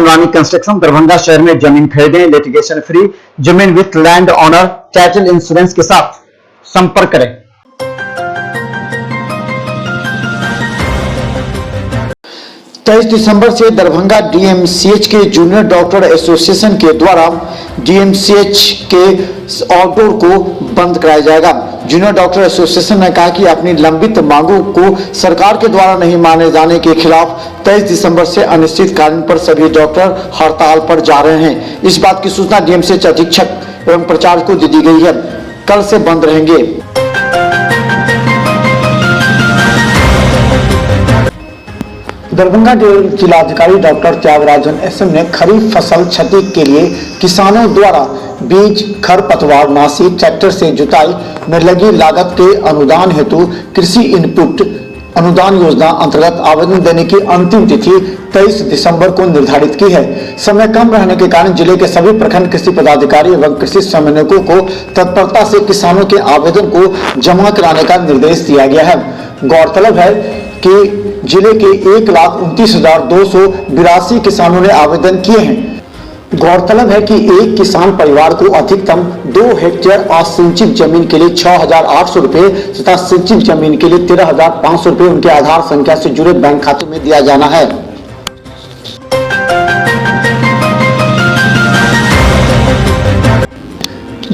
रानी construction Darbhanga शहर में जमीन खरीदें लिटिगेशन फ्री, जमीन with land owner title insurance के साथ संपर्क करें। 23 दिसंबर से दरभंगा डीएमसीएच के जूनियर डॉक्टर एसोसिएशन के द्वारा डीएमसीएच के आउटडोर को बंद कराया जाएगा। जूनियर डॉक्टर एसोसिएशन ने कहा कि अपनी लंबित मांगों को सरकार के द्वारा नहीं माने जाने के खिलाफ 23 दिसंबर से अनिश्चितकालीन पर सभी डॉक्टर हड़ताल पर जा रहे हैं। इस बात की सूचना डीएमसीएच अधीक्षक एवं प्रचारक को दे दी गई है। कल से बंद रहेंगे। दरभंगा जिलाधिकारी डॉक्टर त्यागराजन एसएम ने खरीफ फसल क्षति के लिए किसानों द्वारा बीज, खरपतवार नाशी, ट्रैक्टर से जुताई में लगी लागत के अनुदान हेतु कृषि इनपुट अनुदान योजना अंतर्गत आवेदन देने की अंतिम तिथि 23 दिसंबर को निर्धारित की है। समय कम रहने के कारण जिले के सभी प्रखंड कृषि पदाधिकारी एवं कृषि समन्वयकों को तत्परता से किसानों के आवेदन को जमा कराने का निर्देश दिया गया है। गौरतलब है कि जिले के 1,29,282 किसानों ने आवेदन किए हैं। गौरतलब है कि एक किसान परिवार को अधिकतम 2 हेक्टेयर असिंचित जमीन के लिए 6,800 रुपए तथा सिंचित जमीन के लिए 13,500 रुपए उनके आधार संख्या से जुड़े बैंक खाते में दिया जाना है।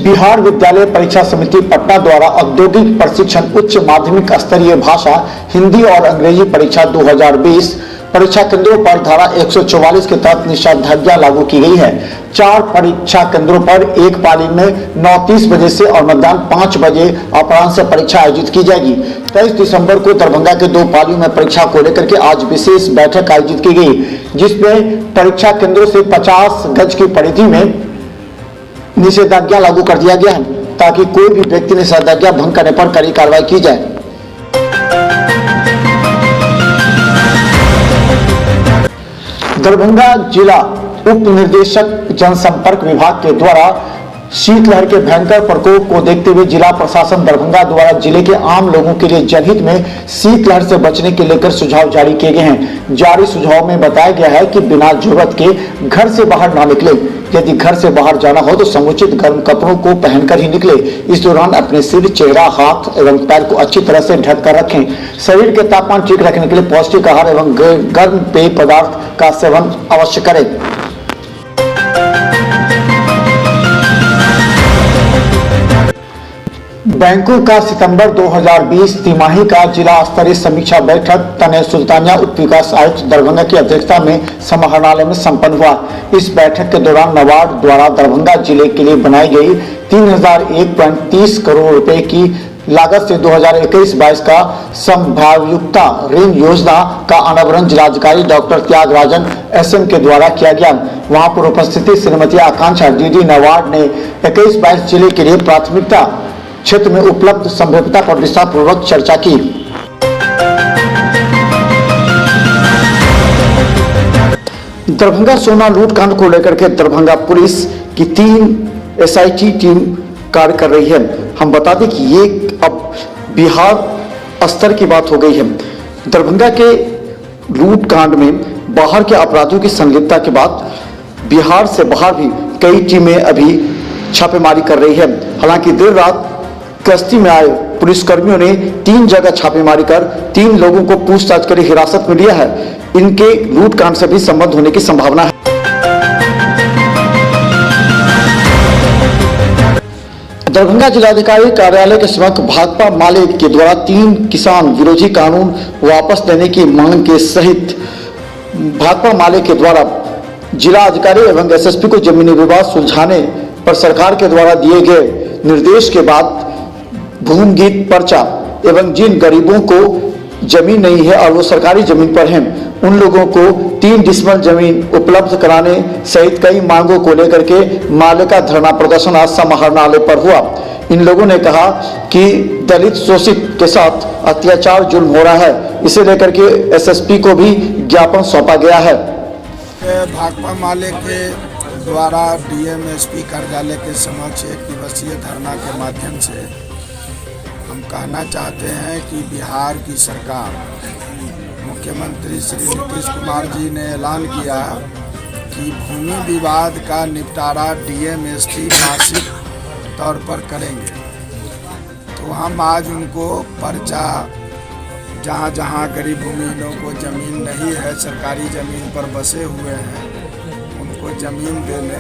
बिहार विद्यालय परीक्षा समिति पटना द्वारा औद्योगिक प्रशिक्षण उच्च माध्यमिक स्तरीय भाषा हिंदी और अंग्रेजी परीक्षा 2020 परीक्षा केंद्रों पर धारा 144 के तहत निषेधाज्ञा लागू की गई है। 4 परीक्षा केंद्रों पर एक पाली में 9:30 बजे से और मतदान 5 बजे अपराह्न से परीक्षा आयोजित की जाएगी। 23 दिसंबर को दरभंगा के 2 पालियों में परीक्षा को लेकर के आज विशेष बैठक आयोजित की गई, जिसमें परीक्षा केंद्रों से 50 गज की परिधि में निषेधाज्ञा लागू कर दिया गया है, ताकि कोई भी व्यक्ति निषेधाज्ञा भंग करने पर कड़ी कार्रवाई की जाए। दरभंगा जिला उप निदेशक जनसंपर्क विभाग के द्वारा शीतलहर के भयंकर प्रकोप को देखते हुए जिला प्रशासन दरभंगा द्वारा जिले के आम लोगों के लिए जनहित में शीतलहर से बचने के लेकर सुझाव जारी किए गए हैं। जारी सुझाव में बताया गया है कि बिना जरूरत के घर से बाहर ना निकले। यदि घर से बाहर जाना हो तो समुचित गर्म कपड़ों को पहनकर ही निकले। इस दौरान अपने सिर, चेहरा, हाथ एवं पैर को अच्छी तरह से ढक कर रखें। शरीर के तापमान ठीक रखने के लिए पौष्टिक आहार एवं गर्म पेय पदार्थ का सेवन अवश्य करें। बैंकों का सितंबर 2020 तिमाही का जिला स्तरीय समीक्षा बैठक तने सुल्तानिया उप विकास आयुक्त दरभंगा की अध्यक्षता में समाहरणालय में संपन्न हुआ। इस बैठक के दौरान नाबार्ड द्वारा दरभंगा जिले के लिए बनाई गई 3001.30 करोड़ रुपए की लागत से 2021-22 का संभाव्यता ऋण योजना का अनावरण जिलाधिकारी डॉक्टर त्यागराजन एसएम के द्वारा किया गया। वहां पर उपस्थित श्रीमती आकांक्षा डीडी नाबार्ड ने 21-22 जिले के लिए प्राथमिकता क्षेत्र में उपलब्ध संभाव्यता पर विस्तारपूर्वक चर्चा की। दरभंगा सोना लूटकांड को लेकर के दरभंगा पुलिस की 3 एसआईटी टीम कार्य कर रही है। हम बता दें कि ये अब बिहार स्तर की बात हो गई है। दरभंगा के लूटकांड में बाहर के अपराधियों की संलिप्तता के बाद बिहार से बाहर भी कई टीमें अभी छापेमारी कर रही है। हालांकि देर रात गश्ती में आए पुलिसकर्मियों ने 3 जगह छापेमारी कर 3 लोगों को पूछताछ कर हिरासत में लिया है। इनके लूटकांड से भी संबंध होने की संभावना है। दरभंगा जिलाधिकारी कार्यालय के समक्ष भाकपा माले के द्वारा 3 किसान विरोधी कानून वापस लेने की मांग के सहित भाकपा माले के द्वारा जिला अधिकारी एवं एसएसपी को जमीनी विवाद सुलझाने पर सरकार के द्वारा दिए गए निर्देश के बाद भूमिगत पर्चा एवं जिन गरीबों को जमीन नहीं है और वो सरकारी जमीन पर हैं, उन लोगों को 3 डिसमल जमीन उपलब्ध कराने सहित कई मांगों को लेकर के माले का धरना प्रदर्शन आज समाहरणालय पर हुआ। इन लोगों ने कहा कि दलित शोषित के साथ अत्याचार जुल्म हो रहा है। इसे लेकर के एसएसपी को भी ज्ञापन सौंपा गया है। भाकपा माले के द्वारा डीएमएसपी कार्यालय के समक्ष 1 दिवसीय धरना के माध्यम से हम कहना चाहते हैं कि बिहार की सरकार मुख्यमंत्री श्री नीतीश कुमार जी ने ऐलान किया कि भूमि विवाद का निपटारा डीएम एसपी मासिक तौर पर करेंगे। तो हम आज उनको पर्चा जहाँ जहाँ गरीब भूमिहीनों को ज़मीन नहीं है, सरकारी ज़मीन पर बसे हुए हैं, उनको ज़मीन देने,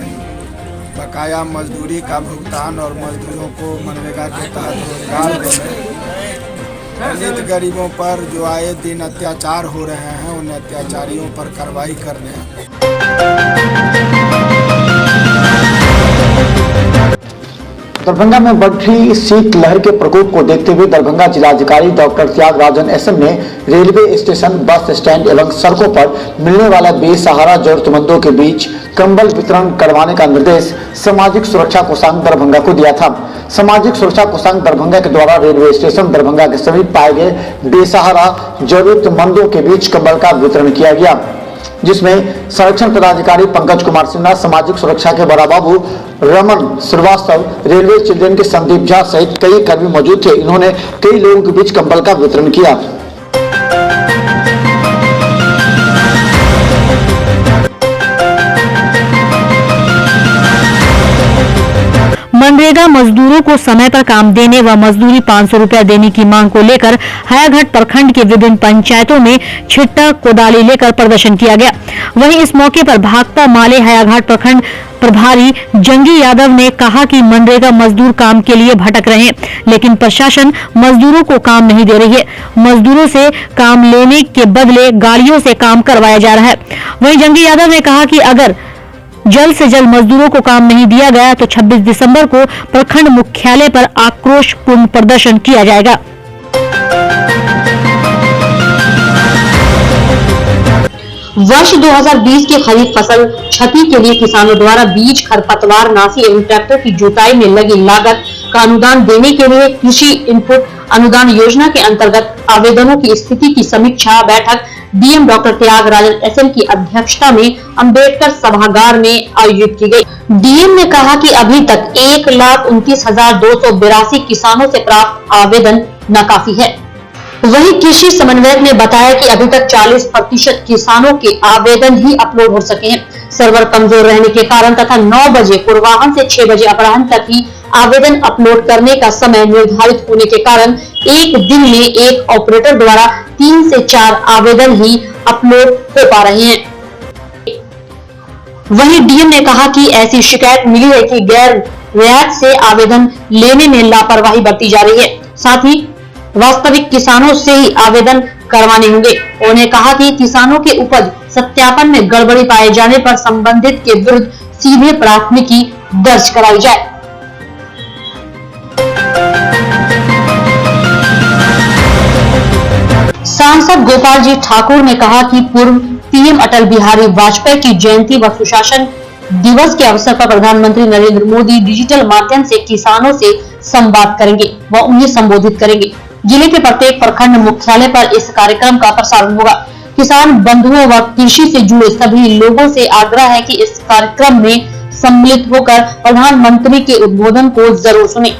बकाया मजदूरी का भुगतान और मजदूरों को मनरेगा के तहत रोजगार देने, दलित गरीबों पर जो आए दिन अत्याचार हो रहे हैं उन अत्याचारियों पर कार्रवाई करने। दरभंगा में बढ़ रही शीतलहर के प्रकोप को देखते हुए दरभंगा जिलाधिकारी डॉक्टर त्यागराजन एसएम ने रेलवे स्टेशन, बस स्टैंड एवं सड़कों पर मिलने वाला बेसहारा जरूरतमंदों के बीच कंबल वितरण करवाने का निर्देश सामाजिक सुरक्षा कोषांग दरभंगा को दिया था। सामाजिक सुरक्षा कोषांग दरभंगा के द्वारा रेलवे स्टेशन दरभंगा के समीप पाए गए बेसहारा जरूरतमंदों के बीच कंबल का वितरण किया गया, जिसमें संरक्षण पदाधिकारी पंकज कुमार सिन्हा, सामाजिक सुरक्षा के बड़ा बाबू रमन श्रीवास्तव, रेलवे चिल्ड्रन के संदीप झा सहित कई कर्मी मौजूद थे। इन्होंने कई लोगों के बीच कंबल का वितरण किया। मनरेगा मजदूरों को समय पर काम देने व मजदूरी 500 रुपया देने की मांग को लेकर हायाघाट प्रखंड के विभिन्न पंचायतों में छिट्टा कोदाली लेकर प्रदर्शन किया गया। वहीं इस मौके पर भाकपा माले हायाघाट प्रखंड प्रभारी जंगी यादव ने कहा कि मनरेगा मजदूर काम के लिए भटक रहे हैं, लेकिन प्रशासन मजदूरों को काम नहीं दे रही है। मजदूरों से काम लेने के बदले गाड़ियों से काम करवाया जा रहा है। वहीं जंगी यादव ने कहा कि अगर जल्द से जल्द मजदूरों को काम नहीं दिया गया तो 26 दिसंबर को प्रखंड मुख्यालय पर आक्रोशपूर्ण प्रदर्शन किया जाएगा। वर्ष 2020 की खरीफ फसल क्षति के लिए किसानों द्वारा बीज, खरपतवार नाशी एवं ट्रैक्टर की जुताई में लगी लागत का अनुदान देने के लिए कृषि इनपुट अनुदान योजना के अंतर्गत आवेदनों की स्थिति की समीक्षा बैठक डीएम डॉक्टर त्यागराजन एसएम की अध्यक्षता में अंबेडकर सभागार में आयोजित की गई। डीएम ने कहा कि अभी तक 1,29,282 किसानों से प्राप्त आवेदन नाकाफी है। वहीं कृषि समन्वयक ने बताया कि अभी तक 40% किसानों के आवेदन ही अपलोड हो सके हैं। सर्वर कमजोर रहने के कारण तथा 9 बजे पूर्वाह्न से 6 बजे अपराह्न तक ही आवेदन अपलोड करने का समय निर्धारित होने के कारण एक दिन में एक ऑपरेटर द्वारा 3 से 4 आवेदन ही अपलोड हो पा रहे हैं। वहीं डीएम ने कहा कि ऐसी शिकायत मिली है कि गैर रियायत से आवेदन लेने में लापरवाही बरती जा रही है, साथ ही वास्तविक किसानों से ही आवेदन करवाने होंगे। उन्होंने कहा कि किसानों के उपज सत्यापन में गड़बड़ी पाए जाने पर संबंधित के विरुद्ध सीधे प्राथमिकी दर्ज कराई जाए। सांसद गोपाल जी ठाकुर ने कहा कि पूर्व पीएम अटल बिहारी वाजपेयी की जयंती व सुशासन दिवस के अवसर पर प्रधानमंत्री नरेंद्र मोदी डिजिटल माध्यम से किसानों से संवाद करेंगे व उन्हें संबोधित करेंगे। जिले के प्रत्येक प्रखंड मुख्यालय पर इस कार्यक्रम का प्रसारण होगा। किसान बंधुओं व कृषि से जुड़े सभी लोगों से आग्रह है कि इस कार्यक्रम में सम्मिलित होकर प्रधानमंत्री के उद्बोधन को जरूर सुने।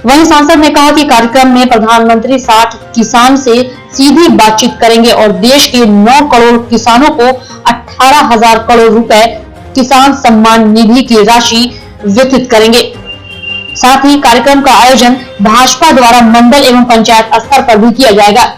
वहीं सांसद ने कहा कि कार्यक्रम में प्रधानमंत्री 60 किसान से सीधी बातचीत करेंगे और देश के 9 करोड़ किसानों को 18,000 करोड़ रुपए किसान सम्मान निधि की राशि वितरित करेंगे। साथ ही कार्यक्रम का आयोजन भाजपा द्वारा मंडल एवं पंचायत स्तर पर भी किया जाएगा।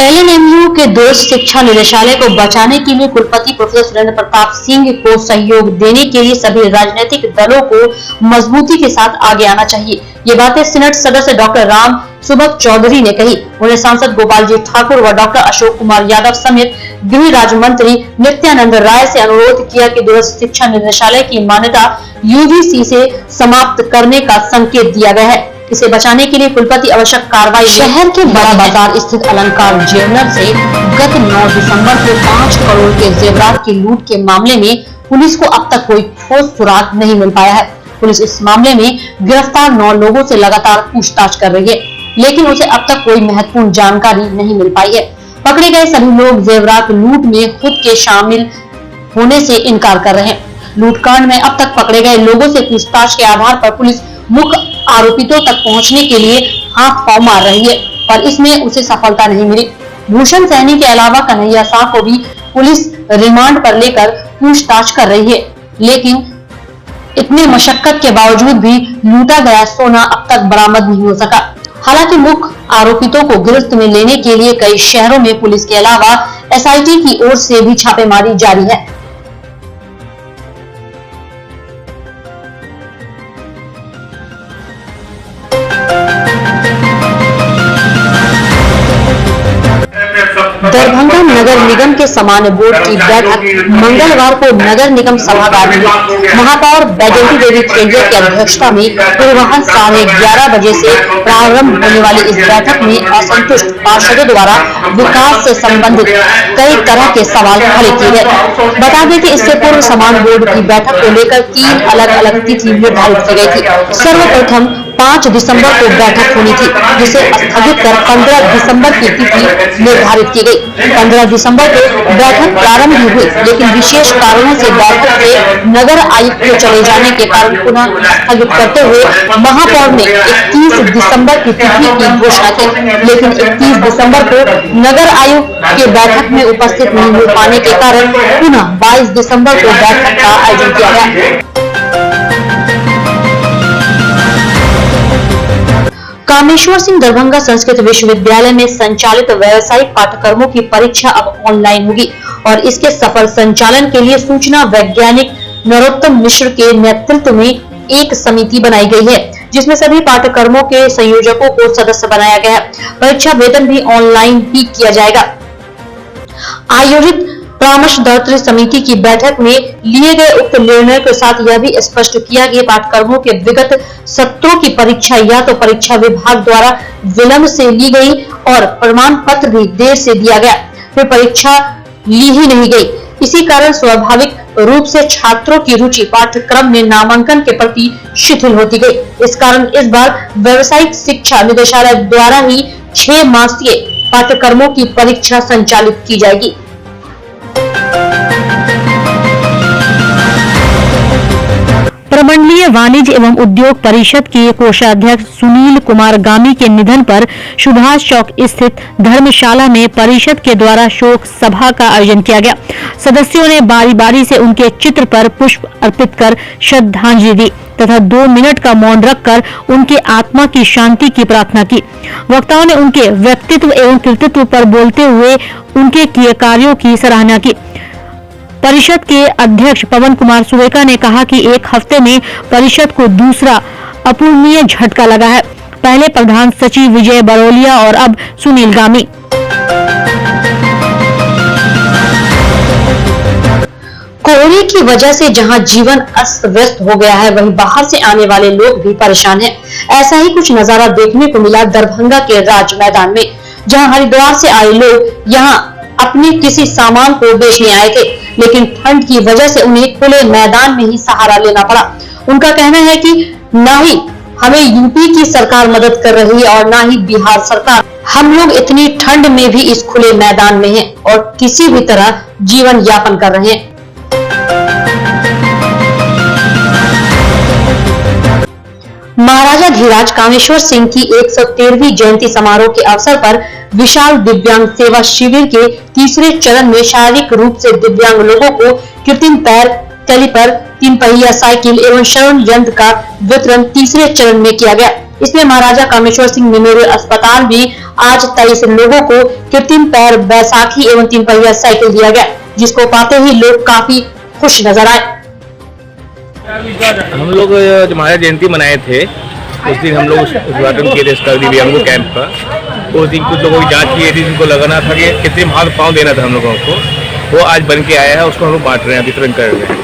एलएनएमयू के दूरस्थ शिक्षा निदेशालय को बचाने के लिए कुलपति प्रोफेसर सुरेंद्र प्रताप सिंह को सहयोग देने के लिए सभी राजनीतिक दलों को मजबूती के साथ आगे आना चाहिए। ये बातें सीनेट सदस्य डॉक्टर राम सुबक चौधरी ने कही। उन्हें सांसद गोपाल जी ठाकुर व डॉक्टर अशोक कुमार यादव समेत गृह राज्य मंत्री नित्यानंद राय से अनुरोध किया कि दूरस्थ शिक्षा निदेशालय की मान्यता यूजीसी से समाप्त करने का संकेत दिया गया है। इसे बचाने के लिए कुलपति आवश्यक कार्रवाई। शहर के बड़ा बाजार स्थित अलंकार ज्वेलर से गत 9 दिसंबर को 5 करोड़ के जेवरात की लूट के मामले में पुलिस को अब तक कोई ठोस सुराग नहीं मिल पाया है। पुलिस इस मामले में गिरफ्तार 9 लोगों से लगातार पूछताछ कर रही है, लेकिन उसे अब तक कोई महत्वपूर्ण जानकारी नहीं मिल पाई है। पकड़े गए सभी लोग जेवरात लूट में खुद के शामिल होने से इनकार कर रहे हैं। लूटकांड में अब तक पकड़े गए लोगों से पूछताछ के आधार पर पुलिस मुख्य आरोपितों तक पहुंचने के लिए हाथ पांव मार रही है, पर इसमें उसे सफलता नहीं मिली। भूषण सैनी के अलावा कन्हैया शाह को भी पुलिस रिमांड पर लेकर पूछताछ कर रही है, लेकिन इतने मशक्कत के बावजूद भी लूटा गया सोना अब तक बरामद नहीं हो सका। हालांकि मुख्य आरोपितों को गिरफ्त में लेने के लिए कई शहरों में पुलिस के अलावा एसआईटी की ओर से भी छापेमारी जारी है। दरभंगा नगर निगम के सामान्य बोर्ड की बैठक मंगलवार को नगर निगम सभागार में महापौर बैजंती देवी खेलिया की अध्यक्षता में पूर्वाह्न 11:30 बजे से प्रारंभ होने वाली इस बैठक में असंतुष्ट पार्षदों द्वारा विकास से संबंधित कई तरह के सवाल खड़े किए गए। बता दें कि इससे पूर्व सामान्य बोर्ड की बैठक को लेकर 3 अलग-अलग तिथि निर्धारित की गई थी। सर्वप्रथम 5 दिसंबर को बैठक होनी थी, जिसे स्थगित कर 15 दिसंबर की तिथि निर्धारित की गई। 15 दिसंबर को बैठक प्रारंभ हुई, लेकिन विशेष कारणों से बैठक से नगर आयुक्त के चले जाने के कारण पुनः स्थगित करते हुए महापौर ने 31 दिसंबर की तिथि की घोषणा की, लेकिन 31 दिसंबर को नगर आयुक्त के बैठक में उपस्थित नहीं हो पाने के कारण पुनः 22 दिसंबर को बैठक का आयोजन किया गया। कामेश्वर सिंह दरभंगा संस्कृत विश्वविद्यालय में संचालित व्यावसायिक पाठ्यक्रमों की परीक्षा अब ऑनलाइन होगी और इसके सफल संचालन के लिए सूचना वैज्ञानिक नरोत्तम मिश्र के नेतृत्व में एक समिति बनाई गई है, जिसमें सभी पाठ्यक्रमों के संयोजकों को सदस्य बनाया गया है। परीक्षा वेतन भी ऑनलाइन ही किया जाएगा। आयोजित परामर्शदात्री समिति की बैठक में लिए गए उक्त निर्णय के साथ यह भी स्पष्ट किया कि पाठ्यक्रमों के विगत सत्रों की परीक्षा या तो परीक्षा विभाग द्वारा विलंब से ली गई और प्रमाण पत्र भी देर से दिया गया, फिर परीक्षा ली ही नहीं गई। इसी कारण स्वाभाविक रूप से छात्रों की रुचि पाठ्यक्रम में नामांकन के प्रति शिथिल होती गई। इस कारण इस बार व्यावसायिक शिक्षा निदेशालय द्वारा ही 6 मासीय पाठ्यक्रमों की परीक्षा संचालित की जाएगी। प्रमंडलीय वाणिज्य एवं उद्योग परिषद के कोषाध्यक्ष सुनील कुमार गामी के निधन पर सुभाष चौक स्थित धर्मशाला में परिषद के द्वारा शोक सभा का आयोजन किया गया। सदस्यों ने बारी बारी से उनके चित्र पर पुष्प अर्पित कर श्रद्धांजलि दी तथा 2 मिनट का मौन रखकर उनके आत्मा की शांति की प्रार्थना की। वक्ताओं ने उनके व्यक्तित्व एवं कृतित्व पर बोलते हुए उनके किए कार्यों की सराहना की। परिषद के अध्यक्ष पवन कुमार सुरेका ने कहा कि एक हफ्ते में परिषद को दूसरा अपूर्णीय झटका लगा है। पहले प्रधान सचिव विजय बरोलिया और अब सुनील गामी। कोरोना की वजह से जहां जीवन अस्त व्यस्त हो गया है, वहीं बाहर से आने वाले लोग भी परेशान हैं। ऐसा ही कुछ नजारा देखने को मिला दरभंगा के राज मैदान में, जहां हरिद्वार से आए लोग यहां अपने किसी सामान को बेचने आए थे, लेकिन ठंड की वजह से उन्हें खुले मैदान में ही सहारा लेना पड़ा। उनका कहना है कि ना ही हमें यूपी की सरकार मदद कर रही है और ना ही बिहार सरकार। हम लोग इतनी ठंड में भी इस खुले मैदान में हैं और किसी भी तरह जीवन यापन कर रहे हैं। महाराजा धीराज कामेश्वर सिंह की 113वीं जयंती समारोह के अवसर पर विशाल दिव्यांग सेवा शिविर के तीसरे चरण में शारीरिक रूप से दिव्यांग लोगों को कृत्रिम पैर, कैलिपर, 3 पहिया साइकिल एवं श्रवण यंत्र का वितरण तीसरे चरण में किया गया। इसमें महाराजा कामेश्वर सिंह मेमोरियल अस्पताल में आज 23 लोगों को कृत्रिम पैर, बैसाखी एवं 3 पहिया साइकिल दिया गया, जिसको पाते ही लोग काफी खुश नजर आए। हम लोग जब महाराज जयंती मनाए थे उस दिन हम लोग उद्घाटन किए थे इसका दिव्यांगों कैंप का। उस दिन कुछ लोगों की जांच की थी, जिनको लगाना था कि कृत्रिम हाथ पाँव देना था हम लोगों को, वो आज बन के आया है। उसको हम लोग बांट रहे हैं, वितरण कर रहे हैं।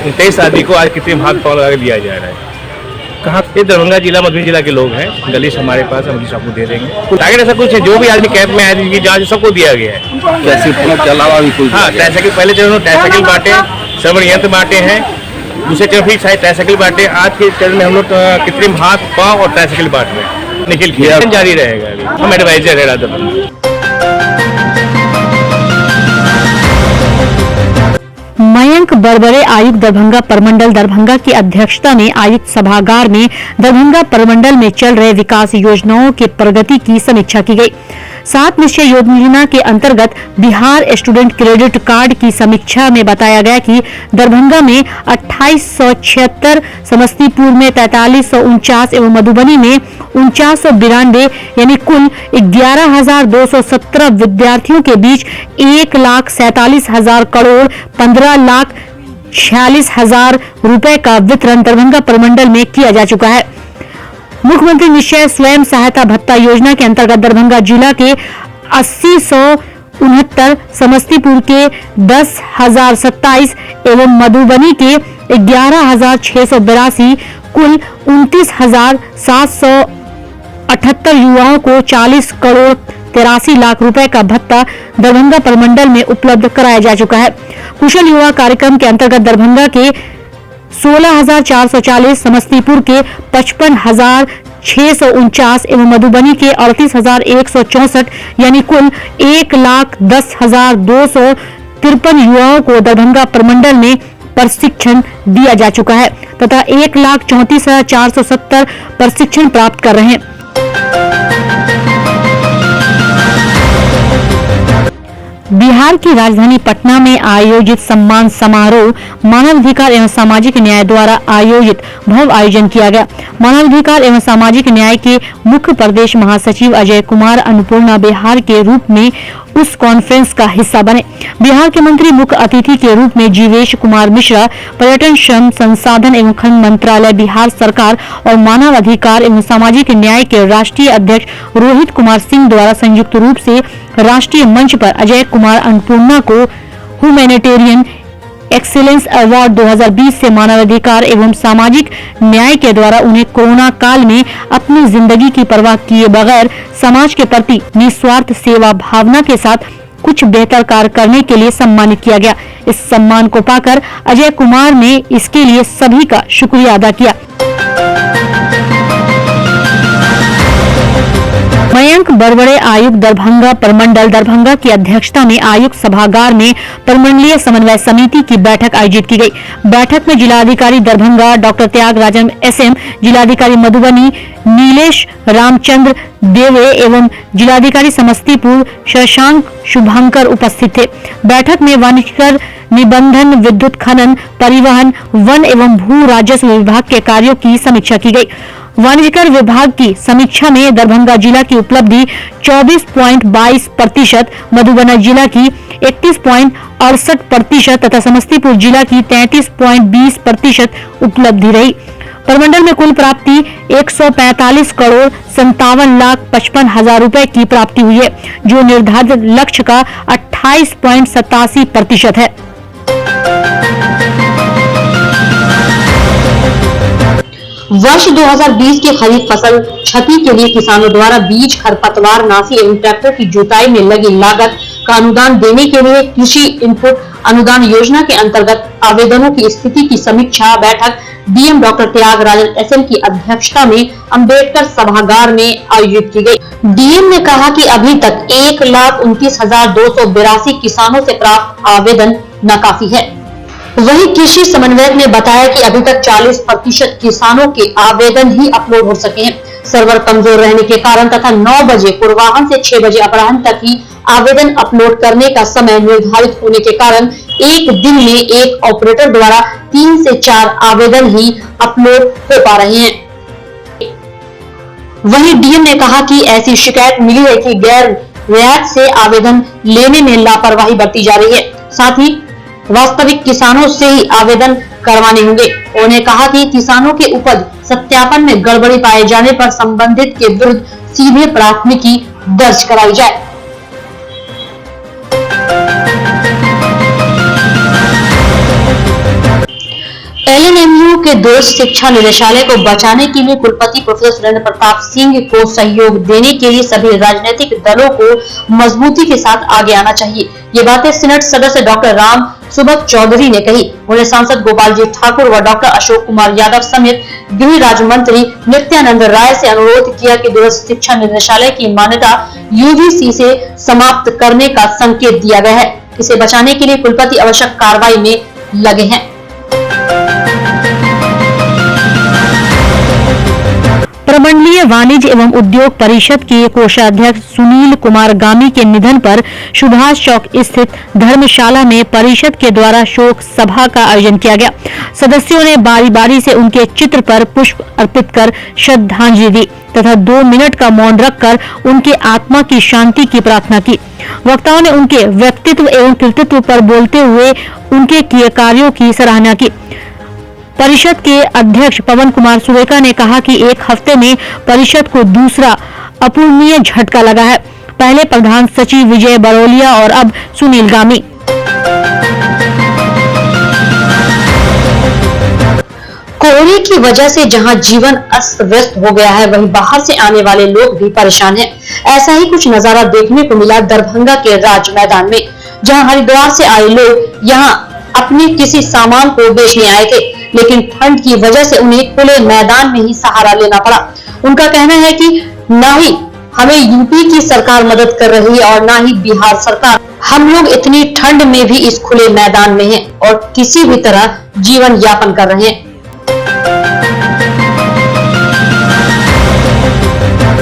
23 आदमी को आज कृत्रिम हाथ पाँव लगा के दिया जा रहा है। कहाँ ये दरभंगा जिला मधुबनी जिला के लोग हैं, गलीस हमारे पास, हम सबको दे देंगे। टारगेट ऐसा कुछ है, जो भी आदमी कैंप में आए जिनकी जाँच सबको दिया गया है। हाँ, ट्राईसाइकिल पहले चरण में ट्राईसाइकिल बांटे, श्रवण यंत्र बांटे हैं, दूसरे चरण फिर ट्राईसाइकिल बांटे। आज के चरण में हम लोग कृत्रिम हाथ पाँव और ट्राईसाइकिल बांट रहे हैं। निखिल किया जारी रहेगा, अभी हम एडवाइजर है राधा। मयंक बरबरे आयुक्त दरभंगा प्रमंडल दरभंगा की अध्यक्षता में आयुक्त सभागार में दरभंगा प्रमंडल में चल रहे विकास योजनाओं के प्रगति की समीक्षा की गई। 7 निश्चय योजना के अंतर्गत बिहार स्टूडेंट क्रेडिट कार्ड की समीक्षा में बताया गया कि दरभंगा में 2876, समस्तीपुर में 4349 एवं मधुबनी में 4992 यानी कुल 11,217 विद्यार्थियों के बीच 1,47,000 करोड़ 15,46,000 रुपए का वितरण दरभंगा प्रमंडल में किया जा चुका है। मुख्यमंत्री निश्चय स्वयं सहायता भत्ता योजना के अंतर्गत दरभंगा जिला के 80,169, समस्तीपुर के 10,027 एवं मधुबनी के 11,682 कुल 29,778 युवाओं को 40 करोड़ 83 लाख रुपए का भत्ता दरभंगा प्रमंडल में उपलब्ध कराया जा चुका है। कुशल युवा कार्यक्रम के अंतर्गत दरभंगा के 16,440, समस्तीपुर के 55,649 एवं मधुबनी के 38,164 यानी कुल 1,10,253 युवाओं को दरभंगा प्रमंडल में प्रशिक्षण दिया जा चुका है तथा 1,34,470 प्रशिक्षण प्राप्त कर रहे हैं। बिहार की राजधानी पटना में आयोजित सम्मान समारोह मानवाधिकार एवं सामाजिक न्याय द्वारा आयोजित भव्य आयोजन किया गया। मानवाधिकार एवं सामाजिक न्याय के मुख्य प्रदेश महासचिव अजय कुमार अन्नपूर्णा बिहार के रूप में उस कॉन्फ्रेंस का हिस्सा बने। बिहार के मंत्री मुख्य अतिथि के रूप में जीवेश कुमार मिश्रा, पर्यटन, श्रम संसाधन एवं खनन मंत्रालय, बिहार सरकार और मानव अधिकार एवं सामाजिक न्याय के राष्ट्रीय अध्यक्ष रोहित कुमार सिंह द्वारा संयुक्त रूप से राष्ट्रीय मंच पर अजय कुमार अन्नपूर्णा को ह्यूमैनिटेरियन एक्सीलेंस अवार्ड 2020 से मानवाधिकार एवं सामाजिक न्याय के द्वारा उन्हें कोरोना काल में अपनी जिंदगी की परवाह किए बगैर समाज के प्रति निस्वार्थ सेवा भावना के साथ कुछ बेहतर कार्य करने के लिए सम्मानित किया गया। इस सम्मान को पाकर अजय कुमार ने इसके लिए सभी का शुक्रिया अदा किया। मयंक बरबड़े आयुक्त दरभंगा प्रमंडल दरभंगा की अध्यक्षता में आयुक्त सभागार में प्रमंडलीय समन्वय समिति की बैठक आयोजित की गई। बैठक में जिलाधिकारी दरभंगा डॉक्टर त्यागराजन SM, जिलाधिकारी मधुबनी नीलेश रामचंद्र देवे एवं जिलाधिकारी समस्तीपुर शशांक शुभंकर उपस्थित थे। बैठक में वाणिज्यकर, निबंधन, विद्युत खनन, परिवहन, वन एवं भू राजस्व विभाग के कार्यों की समीक्षा की गई। वाणिज्यकर विभाग की समीक्षा में दरभंगा जिला की उपलब्धि 24.22%, मधुबनी जिला की 31.68% तथा समस्तीपुर जिला की 33.20% उपलब्धि रही। प्रमंडल में कुल प्राप्ति 145 करोड़ 57,55,000 रुपए की प्राप्ति हुई है, जो निर्धारित लक्ष्य का 28.87% है। वर्ष 2020 की खरीफ फसल क्षति के लिए किसानों द्वारा बीज, खरपतवार नाशी एवं ट्रैक्टर की जुताई में लगी लागत का अनुदान देने के लिए कृषि इनपुट अनुदान योजना के अंतर्गत आवेदनों की स्थिति की समीक्षा बैठक डीएम डॉक्टर त्यागराजन SM की अध्यक्षता में अंबेडकर सभागार में आयोजित की गई। डीएम ने कहा कि अभी तक 1,29,282 किसानों से प्राप्त आवेदन नाकाफी है। वहीं कृषि समन्वयक ने बताया कि अभी तक 40% किसानों के आवेदन ही अपलोड हो सके हैं। सर्वर कमजोर रहने के कारण तथा 9 बजे पूर्वाह्न से 6 बजे अपराह्न तक ही आवेदन अपलोड करने का समय निर्धारित होने के कारण एक दिन में एक ऑपरेटर द्वारा 3 से 4 आवेदन ही अपलोड हो पा रहे हैं। वहीं डीएम ने कहा कि ऐसी शिकायत मिली है कि गैर रियायत से आवेदन लेने में लापरवाही बरती जा रही है, साथ ही वास्तविक किसानों से ही आवेदन करवाने होंगे। उन्होंने कहा कि किसानों के उपज सत्यापन में गड़बड़ी पाए जाने पर संबंधित के विरुद्ध सीधे प्राथमिकी दर्ज कराई जाए। LNMU के दूरस्थ शिक्षा निदेशालय को बचाने के लिए कुलपति प्रोफेसर सुरेंद्र प्रताप सिंह को सहयोग देने के लिए सभी राजनीतिक दलों को मजबूती के साथ आगे आना चाहिए। ये बातें सीनेट सदस्य डॉक्टर राम सुबक चौधरी ने कही। उन्हें सांसद गोपाल जी ठाकुर व डॉक्टर अशोक कुमार यादव समेत गृह राज्य मंत्री नित्यानंद राय से अनुरोध किया कि दूरस्थ शिक्षा निदेशालय की मान्यता UGC से समाप्त करने का संकेत दिया गया है। इसे बचाने के लिए कुलपति आवश्यक कार्रवाई में लगे हैं। प्रमंडलीय वाणिज्य एवं उद्योग परिषद के कोषाध्यक्ष सुनील कुमार गामी के निधन पर सुभाष चौक स्थित धर्मशाला में परिषद के द्वारा शोक सभा का आयोजन किया गया। सदस्यों ने बारी बारी से उनके चित्र पर पुष्प अर्पित कर श्रद्धांजलि दी तथा 2 मिनट का मौन रखकर उनके आत्मा की शांति की प्रार्थना की। वक्ताओं ने उनके व्यक्तित्व एवं कृतित्व पर बोलते हुए उनके किए कार्यों की सराहना की। परिषद के अध्यक्ष पवन कुमार सुरेका ने कहा कि एक हफ्ते में परिषद को दूसरा अपूरणीय झटका लगा है। पहले प्रधान सचिव विजय बरोलिया और अब सुनील गामी। कोरोना की वजह से जहां जीवन अस्त व्यस्त हो गया है, वहीं बाहर से आने वाले लोग भी परेशान हैं। ऐसा ही कुछ नजारा देखने को मिला दरभंगा के राज मैदान में, जहां हरिद्वार से आए लोग यहां अपने किसी सामान को बेचने आए थे, लेकिन ठंड की वजह से उन्हें खुले मैदान में ही सहारा लेना पड़ा। उनका कहना है कि न ही हमें यूपी की सरकार मदद कर रही है और न ही बिहार सरकार। हम लोग इतनी ठंड में भी इस खुले मैदान में हैं और किसी भी तरह जीवन यापन कर रहे हैं।